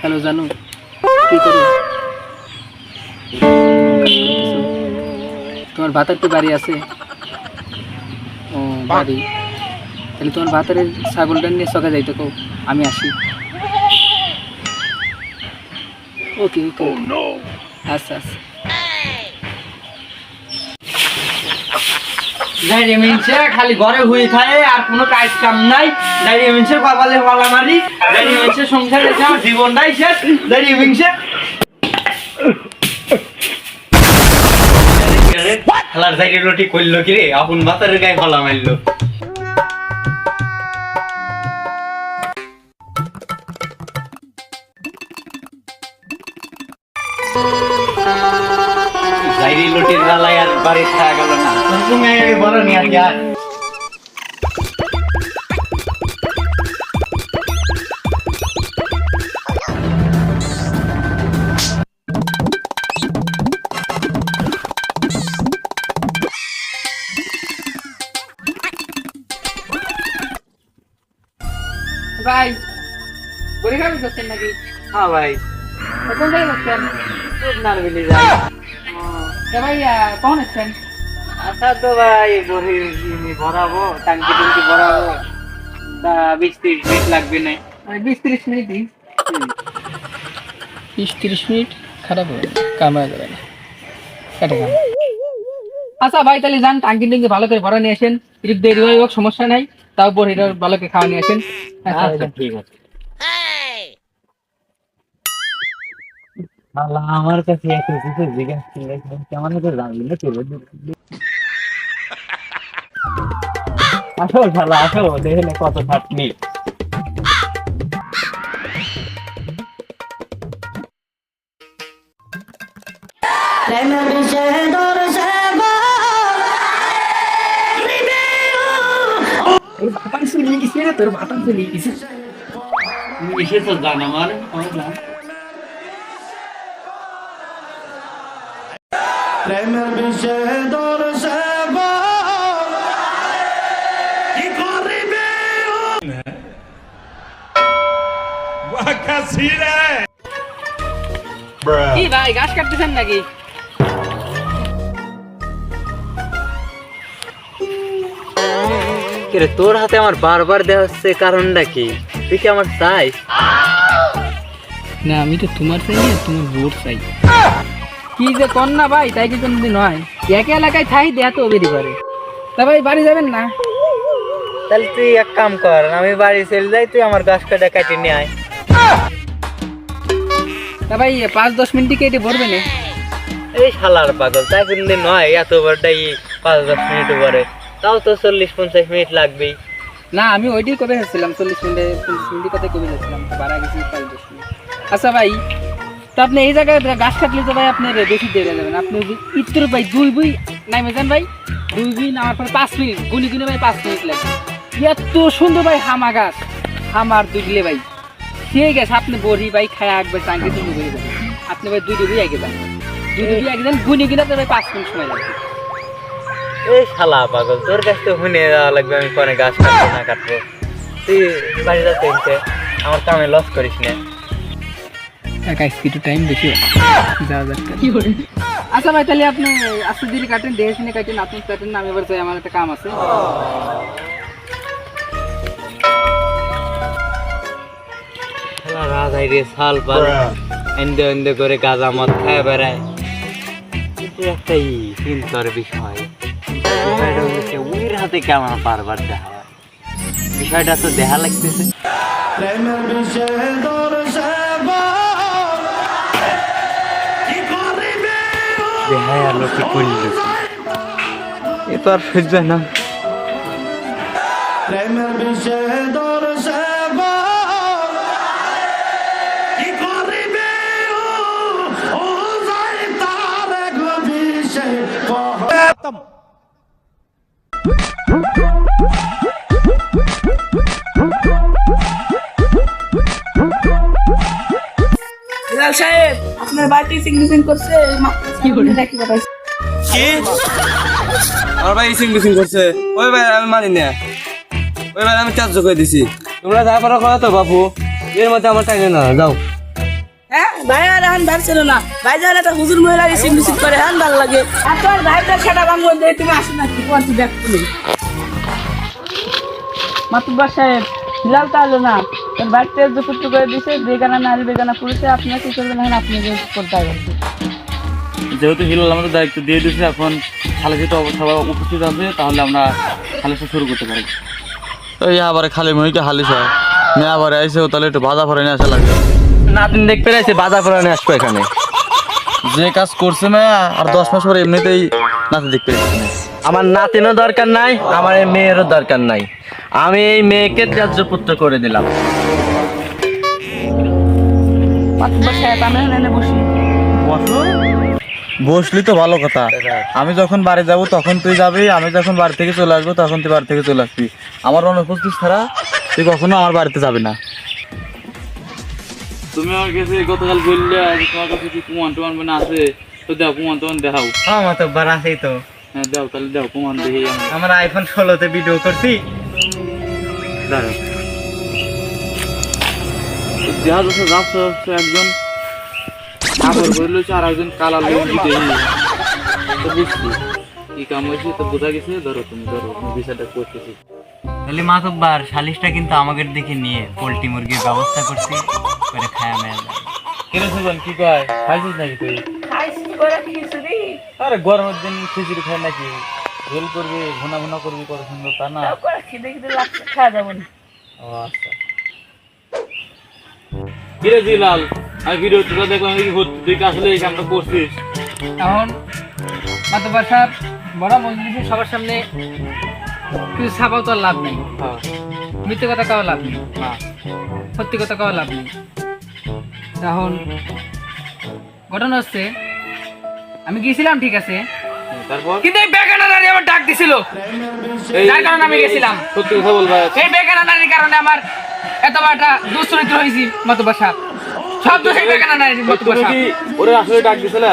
Hello জানু, কি করো? তোমার ভাতার তো বাড়ি আছে? ও বাড়ি, তাহলে তোমার ভাতারের ছাগলটা নিয়ে সকা যাইতে কও, আমি আসি। ওকে ওকে, আচ্ছা আচ্ছা। ডাইরি মিনছে খালি ঘরে হুই খায় আর কোনো কাজ কাম নাই। ডাইরি মিনছে কপালে পালা মারি, ডাইরি মিনছে সংসারে আমার জীবনটাই শেষ। ডাইরি মিনছে খেলার ডাইরি রুটি করলো কি রে, আপন বাতারের গায়ে ফলা মারলো। ডাইরি রুটির জ্বালায় আর বাড়ি খাওয়া গেল না। তুমি বলো নি আর কি আর ভাই বড়ি খাবি করছেন নাকি? হ্যাঁ ভাই, কোন জায়গায় বসছেন? খুব নারবিলি যায়। ভাই কখন এসছেন? আচ্ছা তো ভাই বড়ি ভরাবো, টাঙ্কি টুঙ্কি ভরাবো, তা 20-30 মিনিট লাগবে না। 20-30 মিনিটই। 20-30 মিনিট খারাপ হবে, কামড়া যাবে না, কাটে কাম। আচ্ছা ভাই, তাহলে যান টাঙ্কি টুঙ্কি ভালো করে ভরা নিয়ে আসেন। যদি দেরি হয় হোক সমস্যা নাই, তাও বড়িটা ভালো করে খাওয়া নিয়ে আসেন। আচ্ছা ঠিক আছে। আল্লাহ, আমার কাছে এত কিছু জিজ্ঞাসা করলে কেমন করে জানবি না চলে। আসো শালা আসো, দেখে নে কত খাটনি। বাতান চলে গেছে রে, তোর বাতান চলে গেছে। তুমি এসেছো জান আমার জান। প্রেমের বিষয়ে দর্শে কি করিবে কি ভাই গাছ কাটতেছেন নাকি? কিরে তোর হাতে আমার বারবার দেওয়া হচ্ছে, কারণটা কি? তুই কি আমার চাই? না, আমি তো তোমার চাই না, তোমার ভোট চাই। কি যে কর না ভাই, তাই কি কোনদিন হয়? একে এলাকায় থাই দেয়া তো বেরি করে। তা ভাই বাড়ি যাবেন না? তাহলে তুই এক কাম কর, আমি বাড়ি চলে যাই, তুই আমার গাছ কাটা কাটি নিয়ে আয়। তা ভাই 5-10 মিনিট কেটে ভরবে না? এই শালার পাগল, তাই কোনদিন নয় এত বড়টাই 5-10 মিনিট পরে, তাও তো 40-50 মিনিট লাগবেই। না, আমি ওইটাই কবে এসেছিলাম, 40 মিনিটে 50 মিনিট কথা কবে যাচ্ছিলাম, বাড়া গেছি 5-10 মিনিট। আচ্ছা ভাই, তো আপনি এই জায়গায় গাছ কাটলে তো ভাই আপনার বেশি দেরি যাবেন। আপনি ইত্তর ভাই 2 বুই নামে যান ভাই, 2 বুই নামার পরে 5 মিনিট গুনি গুনে ভাই 5 মিনিট লাগবে। এত সুন্দর ভাই হামা গাছ, হামার দুগলে ভাই সেই গাছ আপনি বড়ি ভাই খায় একবার টাঙ্কি তুমি বেরিয়ে যাবেন। আপনি ভাই 2 ডুবি আগে যান, 2 ডুবি আগে যান, গুনি গুনে তো ভাই 5 মিনিট সময় লাগবে। এই শালা পাগল, তোর কাছ থেকে শুনে যাওয়া লাগবে আমি পরে গাছ কাটবো না কাটবো। তুই বাড়ি যাচ্ছে, আমার কামে লস করিস না। একা একটু টাইম বেশি যাওয়া যাক। কি করে? আচ্ছা ভাই, তাহলে আপনি আস্তে ধীরে কাটেন, দেখে শুনে কাটেন, আপনি কাটেন না, আমি এবার যাই, আমার একটা কাম আছে। রাজাই রে সাল পাল এন্দে এন্দে করে গাঁজা মদ খায় বেড়ায়, কিন্তু একটাই চিন্তার বিষয়, বিষয়টা হচ্ছে উইর হাতে কেমন বারবার দেখা হয়। বিষয়টা তো দেখা লাগতেছে। প্রেমের বিষয়ে দর্শে কি করিবে দেখায় আলো কি করল, এ তো আর সহ্য না। প্রেমের বিষয়ে দর্শে কি করিবে ও যাই তার এক বিষয় বিলাল সাহেব, আপনার বাড়িতে সিগনেচিং করছে। কি করে দেখি কথা কি আমার ভাই সিং করছে? ওই ভাই আমি মানি না, ওই ভাই আমি চার্জ করে দিছি। তোমরা যা পারো করো তো বাপু, এর মধ্যে আমার টাইম না, যাও। ভাই আর এখন ভাই ছিল না ভাই যখন একটা হুজুর মহিলা সিগনেচার করে হ্যাঁ ভালো লাগে আর তোর ভাইটার সেটা ভাঙবো দিয়ে তুমি আসো না কি করছি দেখ তুমি মাতুব্বার সাহেব হিলাল তাহলে না তোর বাড়িতে যুক্ত করে দিছে বেগানা নারী বেগানা পুরুষে আপনার কি করবেন এখন আপনি করতে পারবেন যেহেতু হিলাল আমাদের দায়িত্ব দিয়ে দিয়েছে, এখন খালেসি তো সবাই উপস্থিত আছে, তাহলে আমরা খালেসা শুরু করতে পারি। ওই আবার খালি মহিকে হালিস হয় মেয়ে আবার আইসে তাহলে একটু বাধা ফরে নিয়ে আসা লাগবে। নাতিন দেখতে পেরেছে বাজার করে নিয়ে আসবো এখানে। যে কাজ করছে মেয়া আর 10 মাস পরে এমনিতেই নাতি দেখতে পেয়েছি। আমার নাতিনও দরকার নাই, আমার এই মেয়েরও দরকার নাই। আমি এই মেয়েকে ত্যায্য পুত্র করে দিলাম। মাতুব্বার সাহেব আমি এখানে বসি বসলি তো ভালো কথা, আমি যখন বাড়ি যাব তখন তুই যাবি, আমি যখন বাড়ি থেকে চলে আসবো তখন তুই বাড়ি থেকে চলে আসবি। আমার অনুপস্থিত ছাড়া তুই কখনো আমার বাড়িতে যাবি না। তুমি আমার কাছে গতকাল বললে যে তোমার কাছে কি কুমান টুমান মানে আছে, তো দাও কুমান টুমান দেখাও। হ্যাঁ মাতব্বার আছেই তো, হ্যাঁ দাও, তাহলে দাও কুমান দেখি আমি। আমরা আইফোন 16-তে ভিডিও করছি। দাঁড়াও, দেখা যাচ্ছে রাস্তা রাস্তা একজন কাপড় পরে লইছে আর একজন কালা লুঙ্গি দেখি, তো বুঝছি কি কাম হয়েছে, তো বোঝা গেছে। ধরো তুমি বিষয়টা করতেছি। তাহলে মাতব্বার সালিশটা কিন্তু আমাদের দিকে নিয়ে পোল্ট্রি মুরগির ব্যবস্থা করছি, করে খায়া মেয়া যায়। কেন সুজন কি কয়, খাইছিস নাকি তুই? খাইছি করে খিচুড়ি আরে গরমের দিন খিচুড়ি খাই নাকি, ঝোল করবি ঘুনা ঘুনা করবি, কত সুন্দর তা না? করে খিদে খিদে লাগছে খাওয়া যাবে না ও আচ্ছা। কিরে জিলাল, আমি ভিডিওটা দেখলাম তুই কি আসলে এই কামটা করছিস? এখন মাতুব্বার সাহেব বড় মজলিসে সবার সামনে কিছু ছাপাও তো আর লাভ নেই, হ্যাঁ মিথ্যে কথা কাও লাভ নেই, হ্যাঁ সত্যি কথা কাও লাভ নেই। এখন ঘটনা হচ্ছে আমি গিয়েছিলাম ঠিক আছে, তারপর কিন্তু এই বেগানা নারী আমার ডাক দিছিল, যার কারণে আমি গেছিলাম। সত্যি কথা বলবা? এই বেগানা নারীর কারণে আমার এত বড় একটা দুশ্চরিত্র হয়েছি মাতুব্বার সাহেব, সব দোষ এই বেগানা নারীর মাতুব্বার তুমি কি সাহেব। ওরে আসলে ডাক দিছিল?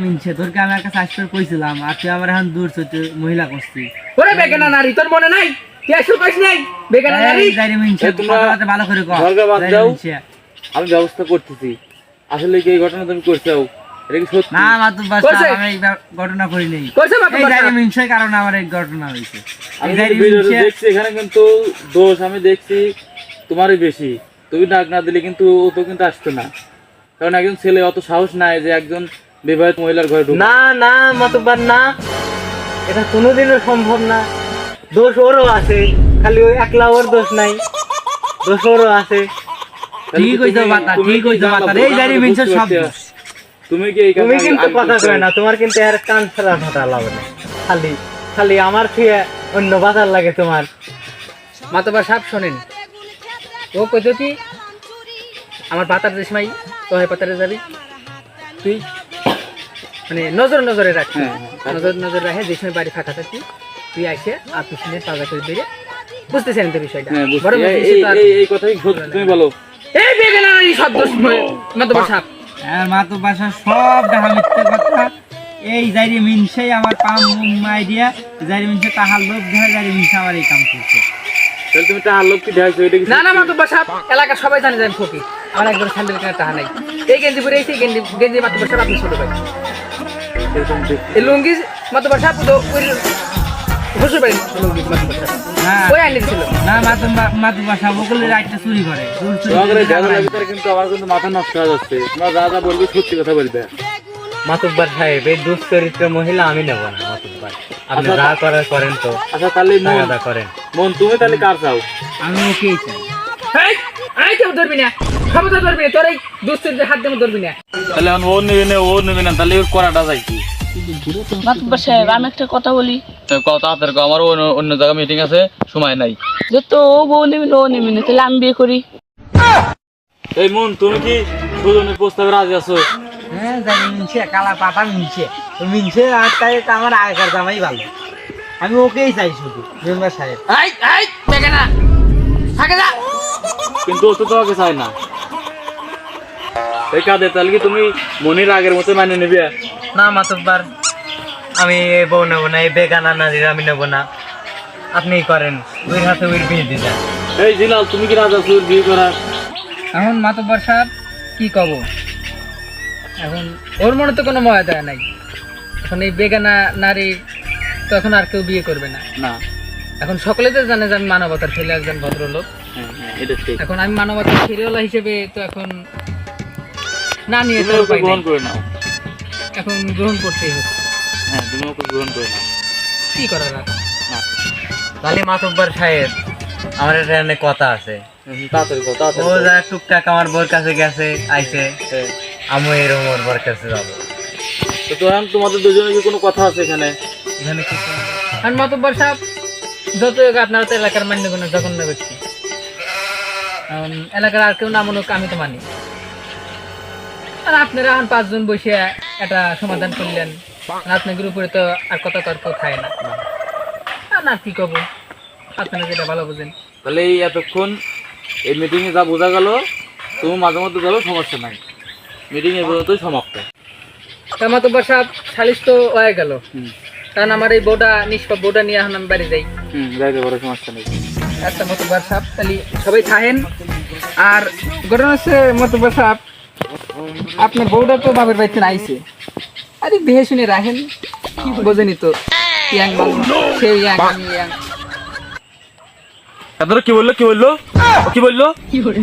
মিনছে তোরকে আমি একটা চাষের কইছিলাম আর তুই আমার এখন দূর চলতে মহিলা করছি ওরে বেগানা নারী তোর মনে নাই? তুই আসলে কইস নাই বেগানা নারী? যাইরে মিনছে তোমরা কথাবার্তা ভালো করে কর ঝগড়া বাদ যাইরে দাও। মিনছে। আমি ব্যবস্থা করতেছি। আসলে কি এই ঘটনা তুমি করছো? এটা কি সত্যি? না মাতুব্বার কইছে? সাহেব, আমি এই ঘটনা করি নাই। কইছে এই মাতুব্বার যাইরে সাহেব? মিনছে কারণে আমার এই ঘটনা হয়েছে। আমি এই যাইরে কিন্তু ভিডিওতে মিনছে দেখছি এখানে কিন্তু দোষ আমি দেখছি তোমারই বেশি। তুমি ডাক না দিলে কিন্তু ও তো কিন্তু আসতো না, কারণ একজন ছেলে অত সাহস নাই যে একজন বিবাহিত মহিলার ঘরে ঢুকে। না না মাতব্বার না, এটা কোনোদিনও সম্ভব না। দোষ ওরও আছে, খালি ওই একলা ওর দোষ নাই, দোষ ওরও আছে। তাহলে ঠিক কি হইতো তুমি- বাতা, তুমি ঠিক কি হইতো জানো? বাতা, এই যাইরে মিনছে বুঝতে সব পারছি। দোষ। তুমি কি এই কাজটা তুমি কিন্তু আগে কথা করছো? কয় না, তোমার কিন্তু আর কান ছাড়া ফাটা লাগবে না, খালি খালি আমার খেয়ে অন্য বাজার লাগে তোমার। মাতুব্বার সাহেব শোনেন, ও কইতো কি আমার পাতার দেশমাই তো হয় পাতারে যাবি তুই, মানে নজরে রাখ, হ্যাঁ, নজর রাখে যে সময় বাড়ি ফাঁকা থাকি তুই আইসে আর পিছনে তাজা করে বেরিয়ে বুঝতেছেন তো বিষয়টা। হ্যাঁ, বুঝছি। বড় মজলিসে তো আর- এই কথাই সত্যি, তুমি বলো। এই বেগানা নারী সব দোষ মাতুব্বার সাহেব। আর মাতুব্বার সাহেব সব দেখা মিথ্যে কথা। এই যাইরে মিনছে আমার পাম মাই দিয়া যাইরে মিনছে তাহার লোক দেখা যাইরে মিনছে আমার এই কাম করছে। তাহলে তুমি টাহার লোক কি দেখাইছো? এটা কি না না মাতুব্বার সাহেব, এলাকার সবাই জানে যে আমি ফকির, আমার একজন স্যান্ডেল কেনার টাকা নাই। এই গেঞ্জি পরে এসে গেঞ্জি মাতুব্বার সাহেব আপনি ছোট ভাই, এরকম দেখছি? এই লুঙ্গি মাতুব্বার সাহেব তো ওই শ্বশুর বাড়ি লুঙ্গি মাতুব্বার সাহেব না ওই আইনে দিছিল। না মাতুব্বার সাহেব ওগুলো রাইটটা চুরি করে দূর চুরি তোমাদের করে এই ঝগড়ার ভিতরে কিন্তু আমার কিন্তু মাথা নষ্ট হয়ে যাচ্ছে। তোমরা যা যা বলবে সত্যি কথা বলবে। মাতব্বার সাহেব, এই দুশ্চরিত্র মহিলা আমি নেব না মাতব্বার। আপনি আচ্ছা, যা করার করেন তো, আচ্ছা তাহলে যা করেন। মন তুমি তাহলে কার চাও? আমি ওকেই চাই। এই কেউ ধরবি না, খবরদার ধরবি না, তোর এই দুশ্চিন্তার হাত দিয়ে ধরবি না। তাহলে এখন ও নেবে না, তাহলে ওর করাটা যায় কি? মাতুব্বার সাহেব আমি একটা কথা বলি, কথা হাতের আমার অন্য জায়গায় মিটিং আছে, সময় নাই। যত ও বউ নেবেন ও নেবেন না, তাহলে আমি বিয়ে করি। এই মন, তুমি কি সুজনের প্রস্তাবে রাজি আছো? হ্যাঁ যাইরে মিনছে কালা পাতা মিনছে মিনছে আর তাই তো আমার আগেকার জামাই ভালো। আমি ওকেই চাই শুধু মেম্বার সাহেব। এই বেগানা থাকে যা। কিন্তু ও তো তোমাকে চায় না। এই কাজে তাহলে কি তুমি মনির আগের মতো মানে নেবে? না মাতব্বার, আমি এই বউ নেবো না, এই বেগানা নারীর আমি নেবো না। আপনিই করেন, ওই হাতে ওই বিয়ে দিয়ে দেন। এই জিলাল, তুমি কি রাজি আছো ওর বিয়ে করার? এখন মাতুব্বার সাহেব কি কব, এখন ওর মনে তো কোনো মর্যাদা নাই। এখন এই বেগানা নারী তো এখন আর কেউ বিয়ে করবে না। না, এখন সকলে তো জানে যে আমি মানবতার ছেলে, একজন ভদ্রলোক। হ্যাঁ হ্যাঁ, এটা ঠিক। এখন আমি মানবতার ছেলেওয়ালা হিসেবে তো এখন না নিয়ে তো তুমি ওকে উপায় গ্রহণ নাই। করে নাও। এখন গ্রহণ করতেই হচ্ছে, হ্যাঁ, তুমি ওকে গ্রহণ করে নাও। কি করার আর। তাহলে মাতব্বর সাহেব, আমার এখানে কথা আছে। তাড়াতাড়ি বল, ও তাড়াতাড়ি বল। যা টুকটাক আমার বোর কাছে গেছে আইছে, হ্যাঁ। আমি এরকম ওর বোর কাছে যাবো। তো তখন তোমাদের দুজনের কি কোনো কথা আছে এখানে? এখানে কিছু আর মাতব্বর সাহেব, যত হোক আপনারা তো এলাকার মান্যগণ্য জঘন্য ব্যক্তি। এলাকার আর কেউ না মানুক আমি তো মানি। আর আপনারা এখন 5 জন বসে একটা সমাধান করলেন, আর আপনাদের উপরে তো আর কথা তর্ক খায় না। আর না কি কব, আপনারা যেটা ভালো বুঝেন। তাহলে এই এতক্ষণ এই মিটিংয়ে যা বোঝা গেল, তুমি মাঝে মধ্যে যাবে, সমস্যা নাই। মিটিং এ পর্যন্তই সমাপ্ত। তা মাতব্বর সাহেব, সালিশ তো হয়ে গেল, কারণ আমার এই বউটা নিষ্পাপ বউটা নিয়ে এখন আমি বাড়ি যাই। যাইতে পারো, সমস্যা নেই। একটা মাতব্বর সাহেব, তাহলে সবাই থাকেন। আর ঘটনা হচ্ছে মাতব্বর সাহেব, আপনার বউটা তো বাপের বাড়িতে আইছে, আরে বেহে শুনে রাখেন, বোঝেনি তো ইয়াং মানুষ, সে ইয়াং আমি ইয়াং। কি বললো, কি বললো, কি বললো? কি করে